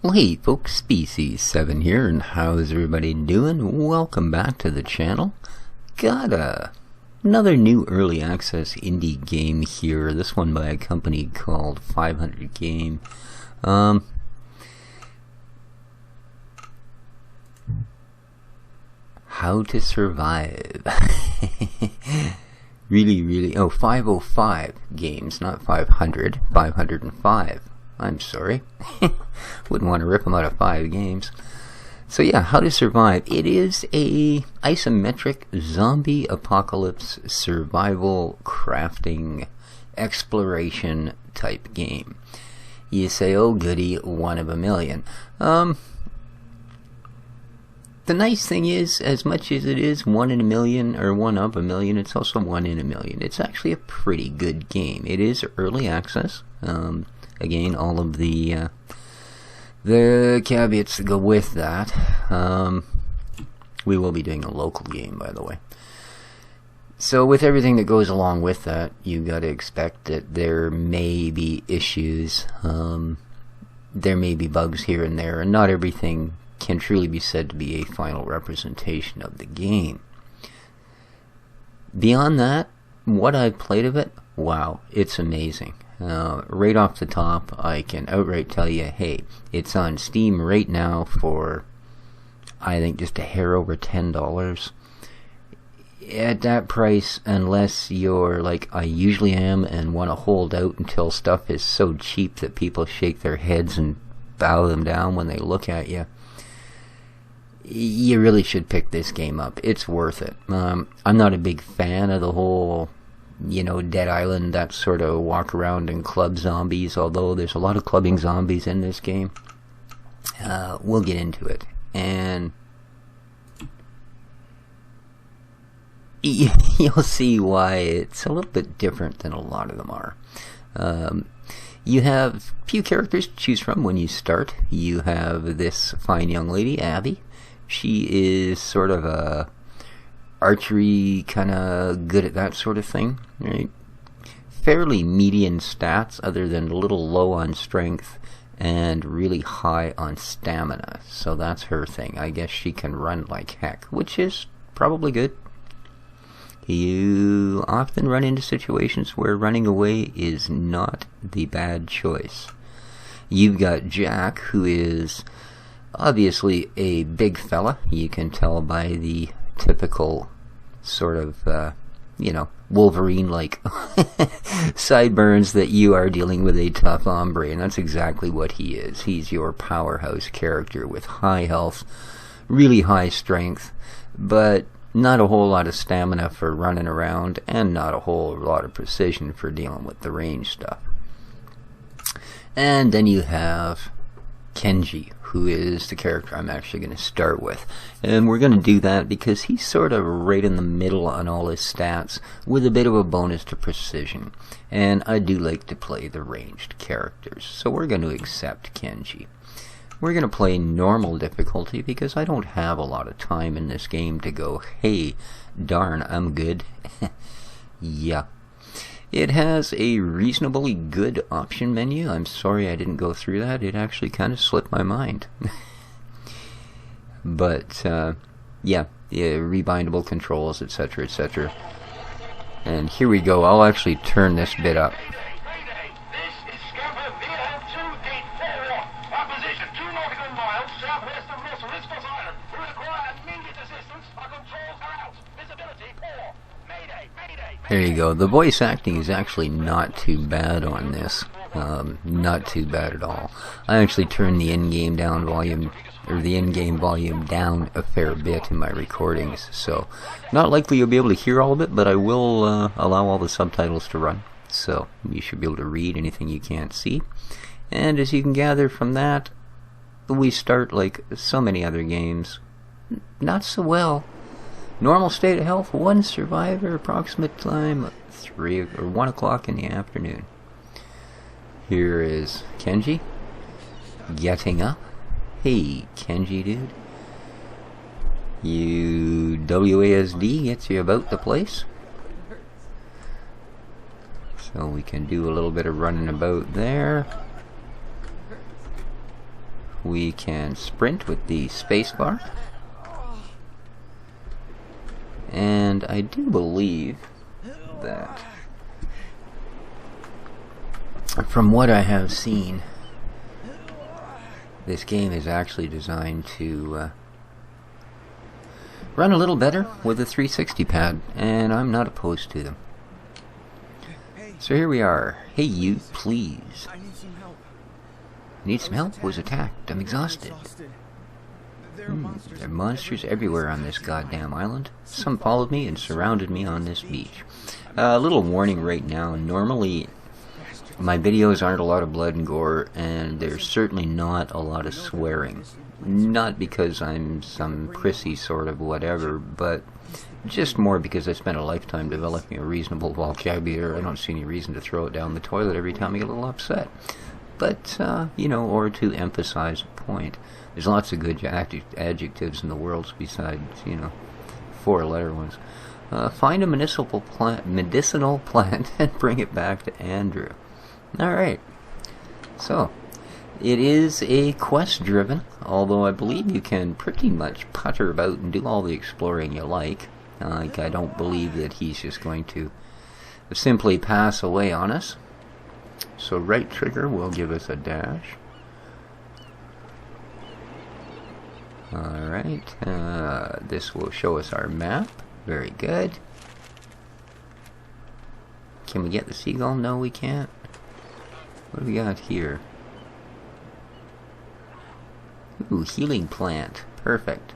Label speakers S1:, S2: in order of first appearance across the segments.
S1: Well, hey folks, Species 7 here, and how's everybody doing? Welcome back to the channel. Got another new early access indie game here, this one by a company called 500 Game. How to Survive. really, oh, 505 games, not 500, 505. I'm sorry. Wouldn't want to rip them out of 5 games. So yeah, How to Survive. It is a isometric zombie apocalypse survival crafting exploration type game. You say, oh goody, one of a million. The nice thing is, as much as it is 1 in a million, or 1 of a million, it's also 1 in a million. It's actually a pretty good game. It is early access. Again, all of the caveats that go with that. We will be doing a local game, by the way. So with everything that goes along with that, you got to expect that there may be issues. There may be bugs here and there, and not everything can truly be said to be a final representation of the game. Beyond that, what I've played of it, wow, it's amazing. Right off the top, I can outright tell you, hey, it's on Steam right now for, I think, just a hair over $10. At that price, unless you're like I usually am and want to hold out until stuff is so cheap that people shake their heads and bow them down when they look at you, you really should pick this game up. It's worth it. I'm not a big fan of the whole, Dead Island, that sort of walk around and club zombies, although there's a lot of clubbing zombies in this game. We'll get into it. And you'll see why it's a little bit different than a lot of them are. You have a few characters to choose from when you start. You have this fine young lady, Abby. She is sort of a archery, kind of good at that sort of thing, right? Fairly median stats, other than a little low on strength and really high on stamina. So that's her thing. I guess she can run like heck, which is probably good. You often run into situations where running away is not the bad choice. You've got Jack, who is obviously a big fella. You can tell by the typical sort of, Wolverine-like sideburns that you are dealing with a tough hombre, and that's exactly what he is. He's your powerhouse character with high health, really high strength, but not a whole lot of stamina for running around, and not a whole lot of precision for dealing with the range stuff. And then you have Kenji, who is the character I'm actually going to start with. And we're going to do that because he's sort of right in the middle on all his stats, with a bit of a bonus to precision. And I do like to play the ranged characters, so we're going to accept Kenji. We're going to play normal difficulty because I don't have a lot of time in this game to go, hey, darn, I'm good. Yeah. It has a reasonably good option menu. I'm sorry I didn't go through that. It actually kind of slipped my mind. But, yeah, rebindable controls, etc., etc. And here we go. I'll actually turn this bit up. There you go. The voice acting is actually not too bad on this. Not too bad at all. I actually turned the in-game volume down a fair bit in my recordings, so not likely you'll be able to hear all of it, but I will allow all the subtitles to run, so you should be able to read anything you can't see. And as you can gather from that, we start like so many other games, not so well. Normal state of health, 1 survivor, approximate time 3 or 1 o'clock in the afternoon. Here is Kenji getting up. Hey, Kenji dude. WASD gets you about the place. So we can do a little bit of running about there. we can sprint with the spacebar. And I do believe that, from what I have seen, this game is actually designed to run a little better with a 360 pad, and I'm not opposed to them. So here we are. Hey you, please.
S2: I need some help.
S1: Need some help? Was attacked. I'm exhausted. There are monsters everywhere on this goddamn island. Some followed me and surrounded me on this beach. A little warning right now. Normally, my videos aren't a lot of blood and gore, and there's certainly not a lot of swearing. Not because I'm some prissy sort of whatever, but just more because I spent a lifetime developing a reasonable vocabulary. I don't see any reason to throw it down the toilet every time I get a little upset. But, you know, or to emphasize a point. There's lots of good adjectives in the world besides, you know, 4-letter ones. Find a medicinal plant and bring it back to Andrew. Alright. So, it is a quest-driven, although I believe you can pretty much putter about and do all the exploring you like. I don't believe that he's just going to simply pass away on us. So right trigger will give us a dash. Alright, this will show us our map. Very good. Can we get the seagull? No, we can't. What do we got here? Ooh, healing plant. Perfect.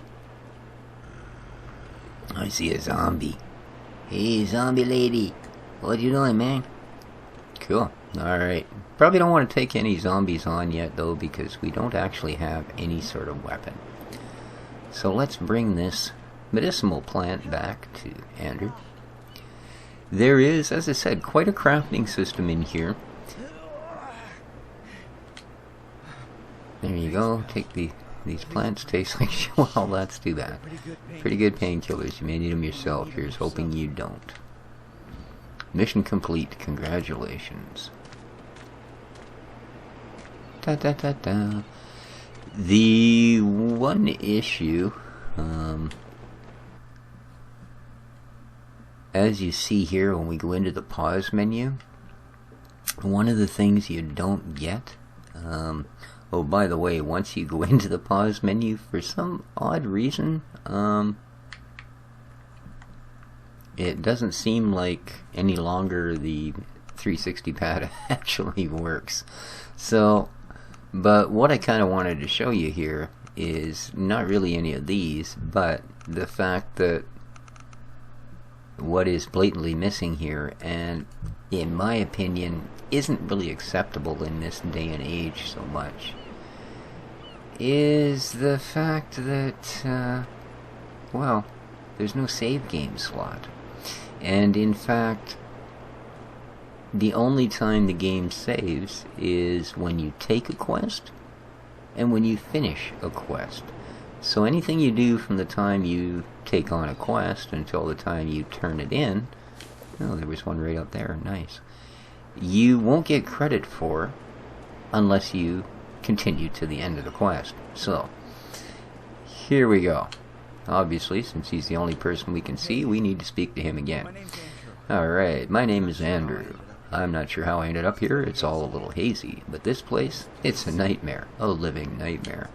S1: I see a zombie. Hey, zombie lady. What you doing, man? Cool. Alright. Probably don't want to take any zombies on yet, though, because we don't actually have any sort of weapon. So let's bring this medicinal plant back to Andrew. There is, as I said, quite a crafting system in here. There you go. Take these plants. Taste like shit. Well, that's too bad. Pretty good painkillers. You may need them yourself. Here's hoping you don't. Mission complete. Congratulations. Da da da da. The one issue, as you see here when we go into the pause menu, one of the things you don't get, oh, by the way, once you go into the pause menu, for some odd reason, it doesn't seem like any longer the 360 pad actually works. So, but what I kind of wanted to show you here is not really any of these, but the fact that what is blatantly missing here, and in my opinion isn't really acceptable in this day and age so much, is the fact that, well, there's no save game slot. And in fact, the only time the game saves is when you take a quest and when you finish a quest. So anything you do from the time you take on a quest until the time you turn it in, oh, there was one right up there, nice, you won't get credit for unless you continue to the end of the quest. So, here we go. Obviously, since he's the only person we can see, we need to speak to him again. Alright, my name is Andrew. I'm not sure how I ended up here, it's all a little hazy, but this place, it's a nightmare, a living nightmare.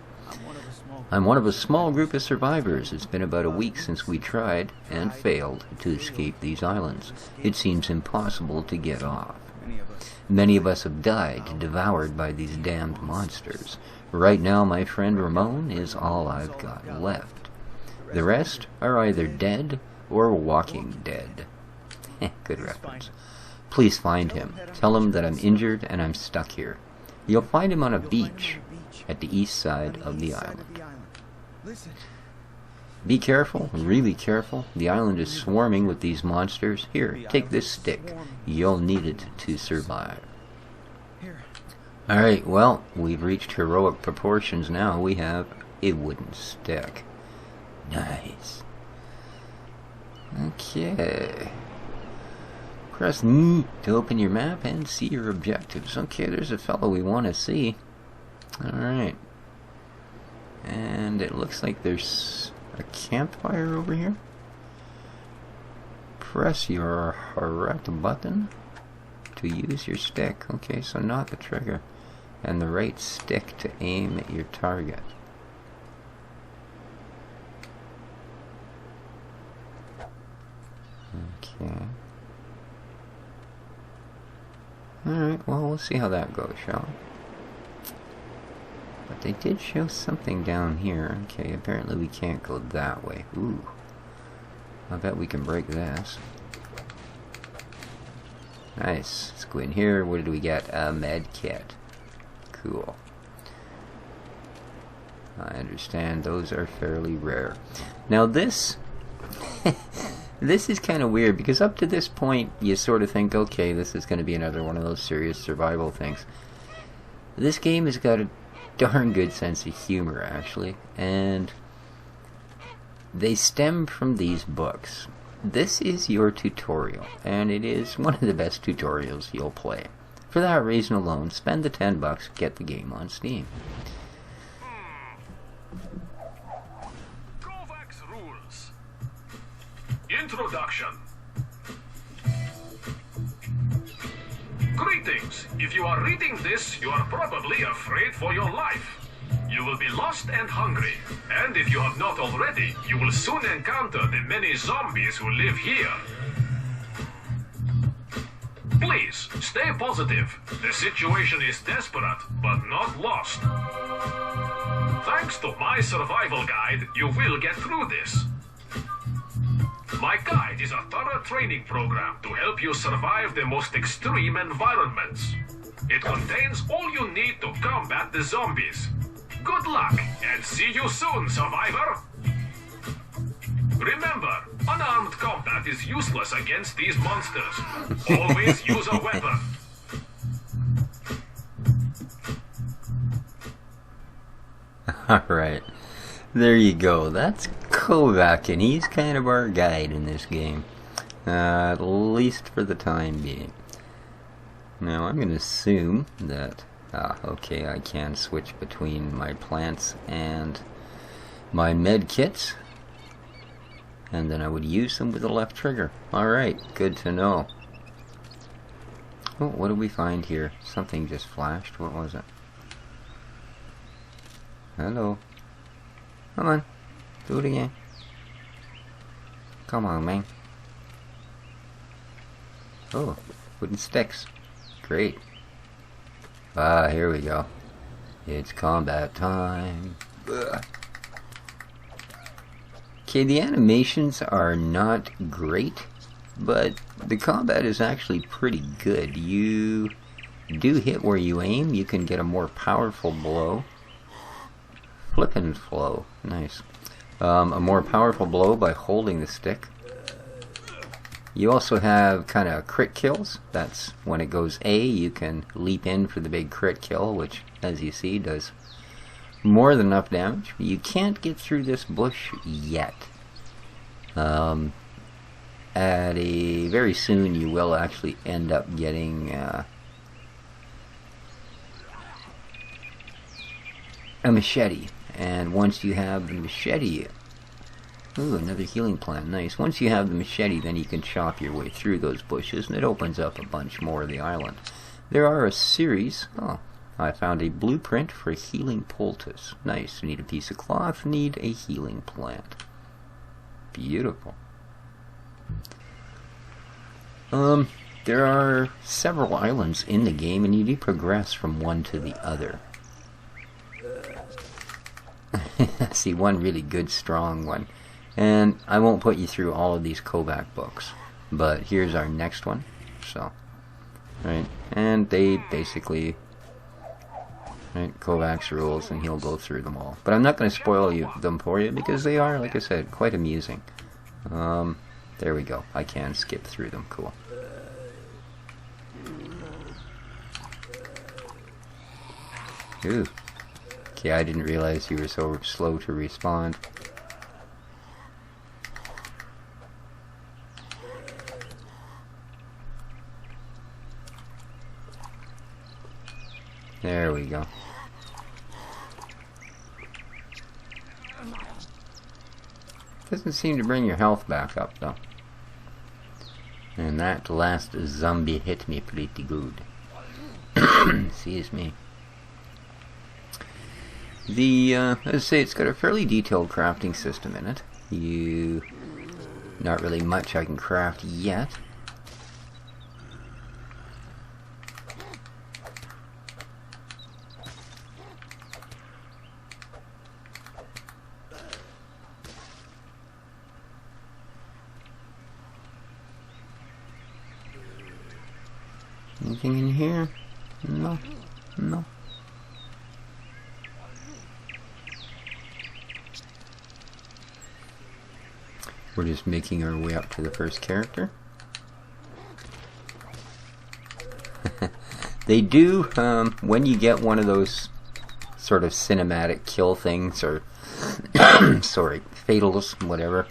S1: I'm one of a small group of survivors. It's been about a week since we tried, and failed, to escape these islands. It seems impossible to get off. Many of us have died, devoured by these damned monsters. Right now, my friend Ramon is all I've got left. The rest are either dead or walking dead. Good reference. Please find him. Tell him that I'm injured and I'm stuck here. You'll find him on a beach at the east side of the island. Be careful, really careful. The island is swarming with these monsters. Here, take this stick. You'll need it to survive. Alright, well, we've reached heroic proportions now. We have a wooden stick. Nice. Okay. Press N to open your map and see your objectives. Okay, there's a fellow we want to see. Alright. And it looks like there's a campfire over here. Press your right button to use your stick. Okay, so not the trigger. And the right stick to aim at your target. Okay. Alright, well, we'll see how that goes, shall we? But they did show something down here. Okay, apparently we can't go that way. Ooh. I bet we can break this. Nice. Let's go in here. What did we get? A med kit. Cool. I understand those are fairly rare. Now this... this is kind of weird, because up to this point you sort of think, okay, this is going to be another one of those serious survival things. This game has got a darn good sense of humor, actually, and they stem from these books. This is your tutorial, and it is one of the best tutorials you'll play. For that reason alone, spend the $10, get the game on Steam.
S2: Rules. Introduction. Greetings. If you are reading this, you are probably afraid for your life. You will be lost and hungry, and if you have not already, you will soon encounter the many zombies who live here. Please, stay positive. The situation is desperate, but not lost. Thanks to my survival guide, you will get through this. My guide is a thorough training program to help you survive the most extreme environments. It contains all you need to combat the zombies. Good luck, and see you soon, survivor! Remember, unarmed combat is useless against these monsters. Always use a weapon.
S1: Alright, there you go. That's Kovac, and he's kind of our guide in this game. At least for the time being. Now, I'm going to assume that... okay, I can switch between my plants and my med kits. And then I would use them with the left trigger. Alright, good to know. Oh, what did we find here? Something just flashed. What was it? Hello. Come on. Do it again. Come on, man. Oh, wooden sticks. Great. Ah, here we go. It's combat time. Ugh. Okay, the animations are not great, but the combat is actually pretty good. You do hit where you aim. You can get a more powerful blow. Flip and flow. Nice. A more powerful blow by holding the stick. You also have kind of crit kills. That's when it goes A, you can leap in for the big crit kill, which, as you see, does more than enough damage. You can't get through this bush yet. Very soon you will actually end up getting a machete. And once you have the machete... Ooh, another healing plant. Nice. Once you have the machete, then you can chop your way through those bushes, and it opens up a bunch more of the island. There are a series... Oh, I found a blueprint for a healing poultice. Nice. Need a piece of cloth, need a healing plant. Beautiful. There are several islands in the game, and you do progress from one to the other. I see one really good, strong one. And I won't put you through all of these Kovac books, but here's our next one. So, right, and they basically, right, Kovac's rules, and he'll go through them all. But I'm not going to spoil them for you, because they are, like I said, quite amusing. There we go. I can skip through them. Cool. Ooh. Okay, I didn't realize you were so slow to respawn. There we go. Doesn't seem to bring your health back up, though. And that last zombie hit me pretty good. Excuse me. As I say, it's got a fairly detailed crafting system in it. Not really much I can craft yet. Anything in here? No. No. We're just making our way up to the first character. They do, when you get one of those sort of cinematic kill things, or, sorry, fatals, whatever,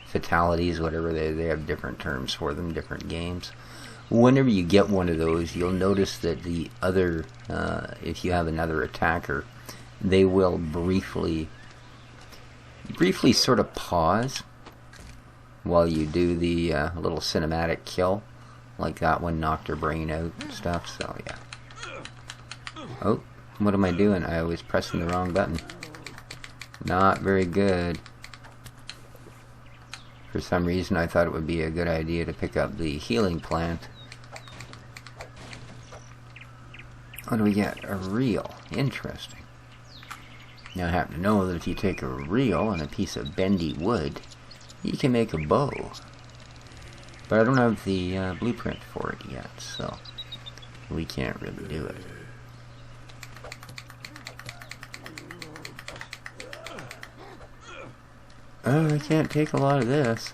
S1: fatalities, whatever, they have different terms for them, different games. Whenever you get one of those, you'll notice that the other, if you have another attacker, they will briefly sort of pause while you do the little cinematic kill, like that one knocked her brain out and stuff, so yeah. Oh, what am I doing? I was pressing the wrong button. Not very good. For some reason I thought it would be a good idea to pick up the healing plant. What do we get? A reel. Interesting. Now I happen to know that if you take a reel and a piece of bendy wood, you can make a bow. But I don't have the blueprint for it yet, so we can't really do it. I can't take a lot of this.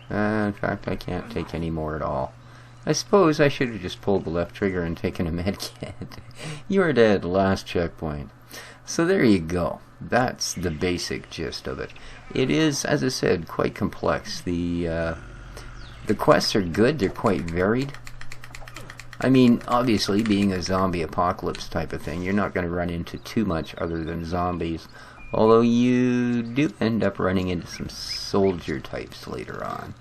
S1: In fact, I can't take any more at all. I suppose I should have just pulled the left trigger and taken a medkit. You are dead, last checkpoint. So there you go. That's the basic gist of it. It is, as I said, quite complex. The quests are good, they're quite varied. I mean, obviously, being a zombie apocalypse type of thing, you're not going to run into too much other than zombies. Although you do end up running into some soldier types later on.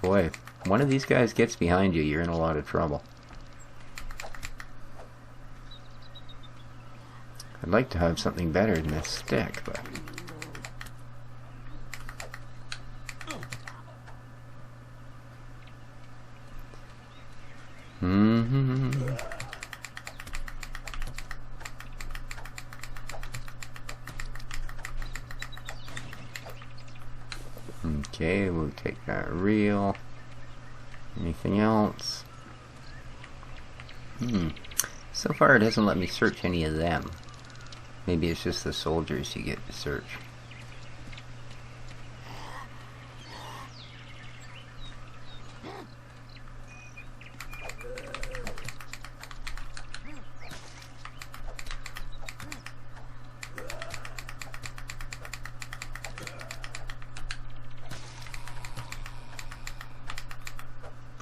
S1: Boy, if one of these guys gets behind you, you're in a lot of trouble. I'd like to have something better than this stick, but... Okay, we'll take that reel. Anything else? So far it hasn't let me search any of them. Maybe it's just the soldiers you get to search.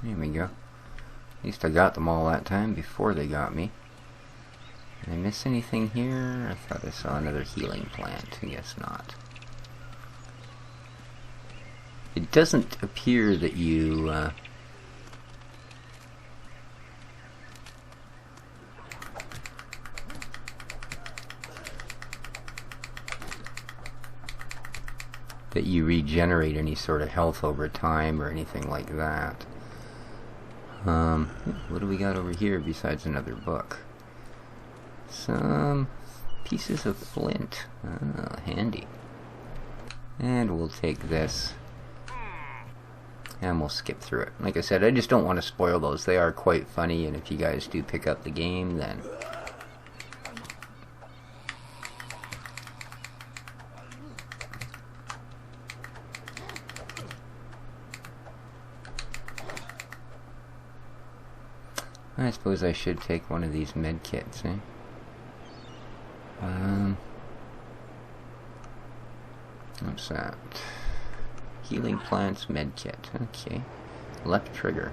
S1: There we go. At least I got them all that time before they got me. Did I miss anything here? I thought I saw another healing plant. I guess not. It doesn't appear that you... that you regenerate any sort of health over time or anything like that. What do we got over here besides another book? Some pieces of flint. Handy. And we'll take this. And we'll skip through it. Like I said, I just don't want to spoil those. They are quite funny, and if you guys do pick up the game, then... I suppose I should take one of these med kits, eh? What's that? Healing plants med kit. Okay. Left trigger.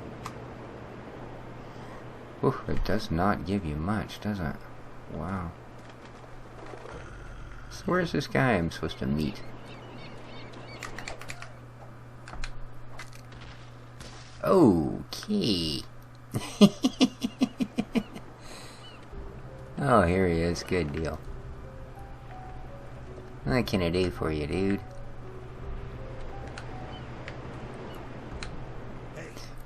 S1: Ooh, it does not give you much, does it? Wow. So where's this guy I'm supposed to meet? Okay. Oh, here he is. Good deal. What can I do for you, dude?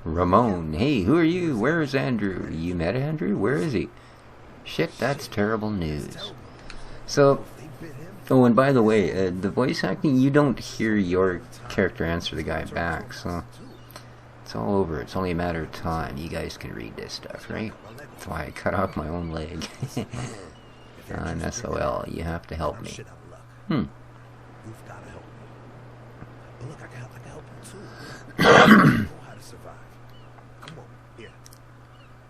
S1: Ramon. Hey, who are you? Where is Andrew? You met Andrew? Where is he? Shit, that's terrible news. So, oh, and by the way, the voice acting, you don't hear your character answer the guy back, so it's all over. It's only a matter of time. You guys can read this stuff, right? That's why I cut off my own leg. I'm SOL. You have to help me.
S3: You've got to help me. But look, I can help you too. You know how to survive. Come on, here.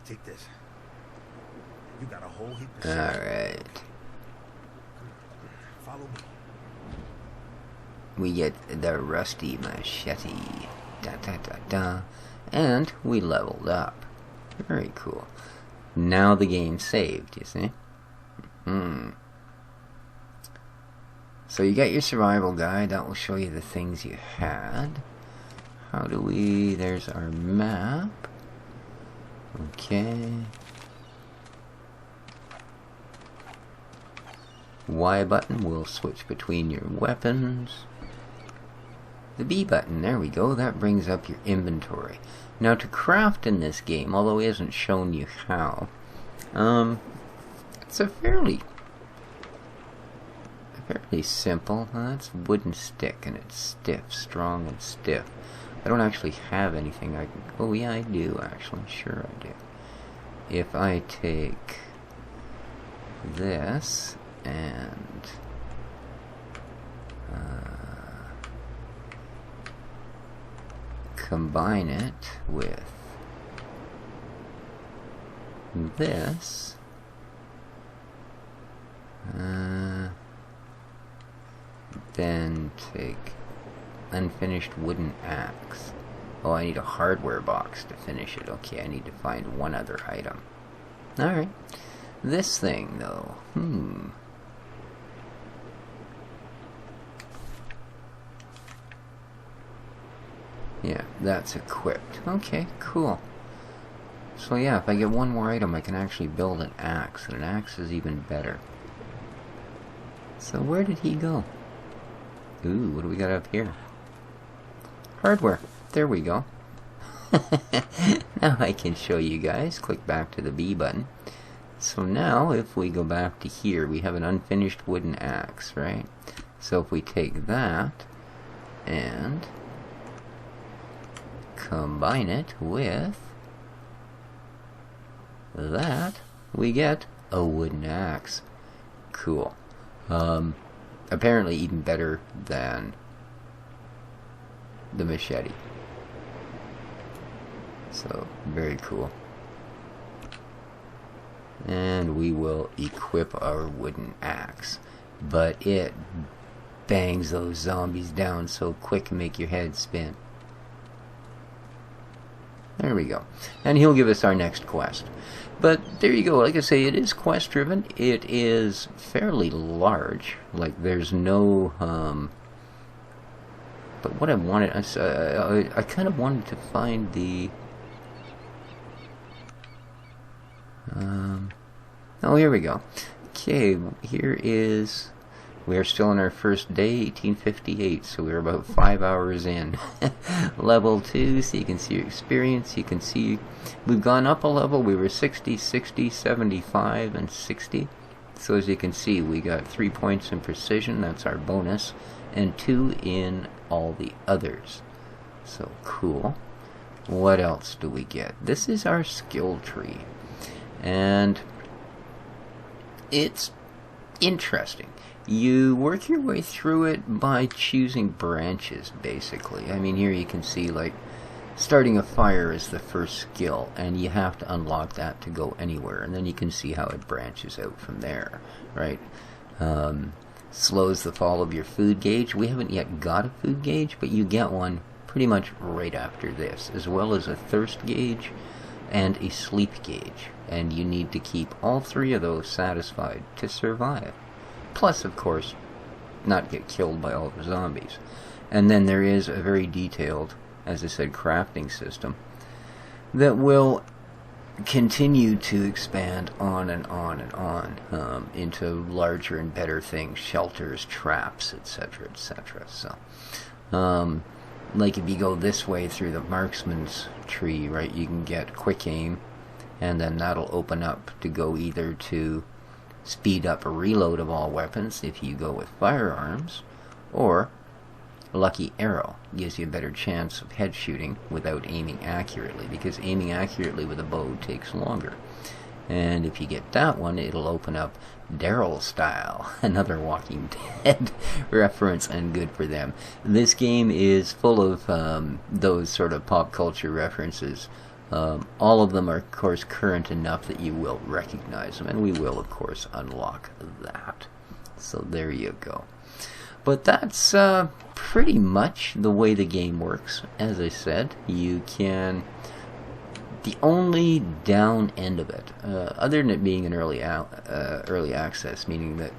S3: Take this. You got a whole heap of shit.
S1: Alright.
S3: Follow me.
S1: We get the rusty machete. Da da da da. And we leveled up. Very cool. Now the game's saved, you see? So you got your survival guide. That will show you the things you had. How do we... There's our map. Okay. Y button will switch between your weapons. The B button, there we go, that brings up your inventory. Now to craft in this game, although he hasn't shown you how, it's a fairly simple. That's wooden stick and it's stiff, strong and stiff. I don't actually have anything I can... Oh yeah, I do actually, sure I do. If I take this and combine it with this, then take unfinished wooden axe. Oh, I need a hardware box to finish it. Okay, I need to find one other item. Alright. This thing, though. Yeah, that's equipped. Okay, cool. So yeah, if I get one more item, I can actually build an axe, and an axe is even better. So where did he go? Ooh, what do we got up here? Hardware. There we go. Now I can show you guys. Click back to the B button. So now, if we go back to here, we have an unfinished wooden axe, right? So if we take that and combine it with that, we get a wooden axe. Cool. Apparently even better than the machete. So, very cool. And we will equip our wooden axe. But it bangs those zombies down so quick and make your head spin. There we go. And he'll give us our next quest. But there you go. Like I say, it is quest driven. It is fairly large. Like there's no but what I wanted, I kind of wanted to find the oh, here we go. Okay, here is, we are still on our first day, 1858, so we're about 5 hours in. Level 2, so you can see your experience. You can see we've gone up a level. We were 60, 60, 75, and 60. So as you can see, we got 3 points in precision, that's our bonus, and 2 in all the others. So cool. What else do we get? This is our skill tree. And it's interesting. You work your way through it by choosing branches, basically. I mean, here you can see, like, starting a fire is the first skill, and you have to unlock that to go anywhere, and then you can see how it branches out from there, right? Slows the fall of your food gauge. We haven't yet got a food gauge, but you get one pretty much right after this, as well as a thirst gauge, and a sleep gauge. And you need to keep all three of those satisfied to survive. Plus, of course, not get killed by all the zombies. And then there is a very detailed, as I said, crafting system that will continue to expand on and on and on into larger and better things, shelters, traps, etc., etc. So, like if you go this way through the marksman's tree, right, you can get quick aim, and then that'll open up to go either to speed up a reload of all weapons if you go with firearms, or lucky arrow gives you a better chance of head shooting without aiming accurately, because aiming accurately with a bow takes longer. And if you get that one, it'll open up Daryl style, another Walking Dead reference, and good for them. This game is full of those sort of pop culture references. All of them are, of course, current enough that you will recognize them, and we will, of course, unlock that. So there you go. But that's pretty much the way the game works. As I said, you can... The only down end of it, other than it being an early access, meaning that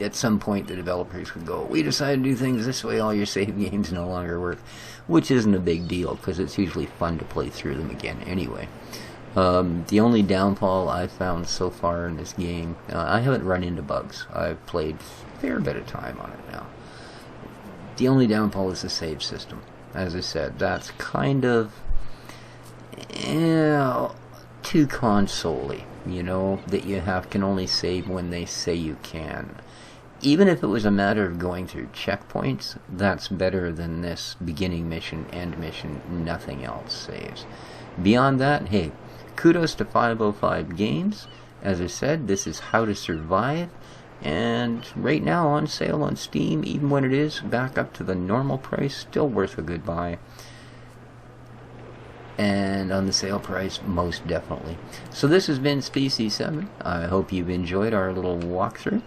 S1: at some point the developers would go, we decided to do things this way, all your save games no longer work, which isn't a big deal, because it's usually fun to play through them again anyway. The only downfall I've found so far in this game, I haven't run into bugs. I've played a fair bit of time on it now. The only downfall is the save system. As I said, that's kind of too console-y, you know, that you can only save when they say you can. Even if it was a matter of going through checkpoints, that's better than this beginning mission, end mission, nothing else saves. Beyond that, hey, kudos to 505 Games. As I said, this is How to Survive, and right now on sale on Steam, even when it is back up to the normal price, still worth a good buy. And on the sale price, most definitely. So this has been Species 7. I hope you've enjoyed our little walkthrough.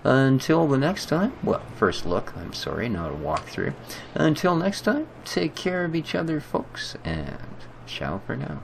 S1: Until the next time, well, first look, I'm sorry, not a walkthrough. Until next time, take care of each other, folks, and ciao for now.